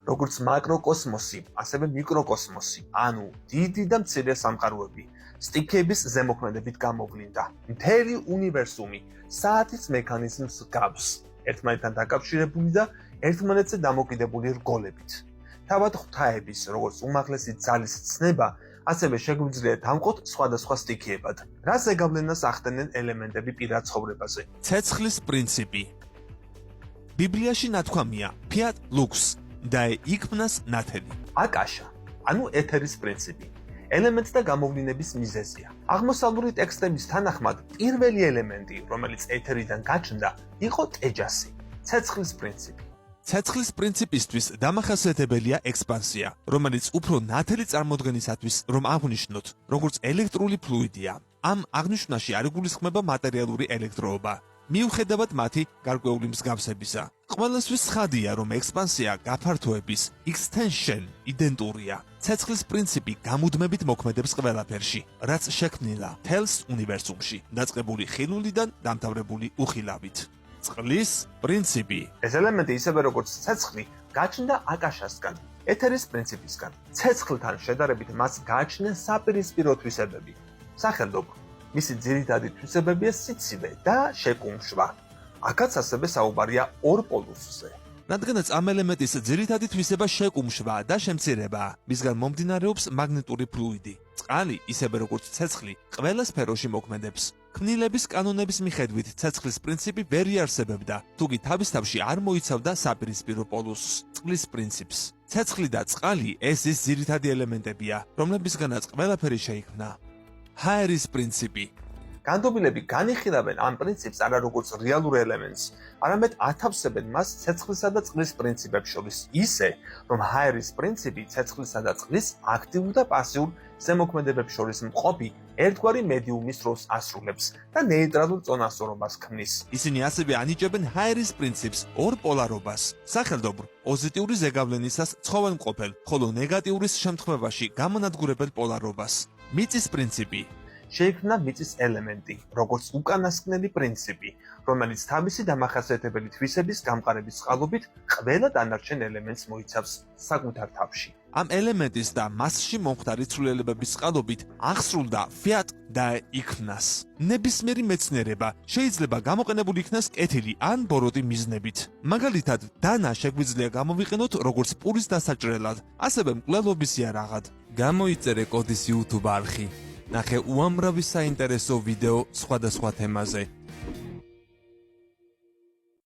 როგორც მაკროკოსმოსი, ასევე მიკროკოსმოსი, ანუ დიდი და მცირე სამყაროები, სტიქიების ზემოქმედებით გამოვლინდა. მთელი უნივერსუმი საათის მექანიზმს გავს, ერთმანეთთან დაკავშირებული და ერთმანეთზე დამოკიდებული რგოლებით. თავად ღვთაების, როგორც უმაღლესი ძალის ცნება, ასევე შეგვიძლია დავყოთ სხვადასხვა სტიქიებად. რა ზეგავლენას ახდენენ ელემენტები პირად ცხოვრებაზე? ცეცხლის პრინციპი. ბიბლიაში ნათქვამია fiat lux და იქმნას ნათელი. აკაშა, ანუ ეთერის პრინციპი. ელემენტთა გამოვლინების მიზეზია. აღმოსავლური ტექსტების თანახმად, პირველი ელემენტი, რომელიც ეთერიდან გაჩნდა, იყო ტეჯასი, ცეცხლის პრინციპი. ცეცხლის პრინციპისთვის დამახასიათებელია ექსპანსია, რომელიც უფრო ნათელი წარმოდგენისათვის, რომ აღვნიშნოთ, როგორც ელექტრული ფლუიდია. ამ აღნიშვნაში არ იგულისხმება მატერიალური ელექტროობა, მიუხედავად მათი გარკვეული მსგავსებისა. ყველასთვის ცხადია, რომ ექსპანსია გაფართოების extension იდენტურია. ცეცხლის პრინციპი გამუდმებით მოქმედებს ყველაფერში, რაც შექმნილა თელს უნივერსუმში, დაწყებული ხილულიდან დამთავრებული უხილავით. წყლის პრინციპი. ეს ელემენტი ისევე როგორც ცეცხლი, გაჩნდა აკაშასგან, ეთერის პრინციპისგან. ცეცხლთან შედარებით მას გააჩნია საპირისპირო თვისებები. სახელდობ, მისი ძირითადი თვისებებია სიცივე და შეკუმშვა. აქაც ასევე საუბარია ორ პოლუსზე. რადგანაც ამ ელემენტის ძირითადი თვისება შეკუმშვა და შემცირება, მისგან მომდინარეობს მაგნიტური ფლუიდი. წყალი, ისევე როგორც ცეცხლი, ყველა სფეროში მოქმედებს. ქმნილების კანონების მიხედვით ცეცხლის პრინციპი ვერ იარსებებდა, თუკი თავის თავში არ მოიცავდა საპირისპირო პოლუსს, წყლის პრინციპს. ცეცხლი და წყალი ეს ის ძირითადი ელემენტებია, რომლებისგანაც ყველაფერი შეიქმნა. ჰაერის პრინციპი. განდობილები განიხილავენ ამ პრინციპს არა როგორც რეალურ ელემენტს, არამედ ათავსებენ მას ცეცხლისა და წყლის პრინციპებს შორის, ისე, რომ ჰაერის პრინციპი ცეცხლისა და წყლის აქტიურ და პასიურ ზემოქმედებებს შორის მყოფი ერთგვარი მედიუმის როლს ასრულებს და ნეიტრალურ წონასწორობას ქმნის. ისინი ასევე ანიჭებენ ჰაერის პრინციპს ორ პოლარობას. სახელდობრ, პოზიტიური ზეგავლენისას ცხოველმყოფელ, ხოლო ნეგატიურის შემთხვევაში გამონადგურებელ პოლარობას. მიწის პრინციპი. შეიქმნა მიწის ელემენტი, როგორც უკანასკნელი პრინციპი, რომელიც თავისი დამახასიათებელი თვისების გამყარების წყალობით ყველა დანარჩენ ელემენტს მოიცავს საკუთარ თავში. ამ ელემენტის და მასში მომხდარი ცვლილებების წყალობით აღსრულდა fiat და იქმნას. ნებისმიერი მეცნიერება შეიძლება გამოყენებული იქნას კეთილი ან ბოროტი მიზნებით. მაგალითად, დანა შეგვიძლია გამოვიყენოთ როგორც პურის დასაჭრელად, ასევე მკვლელობის იარაღად. გამოიწერე კოდის YouTube არხი. ნახე უამრავი საინტერესო ვიდეო სხვადასხვა თემაზე.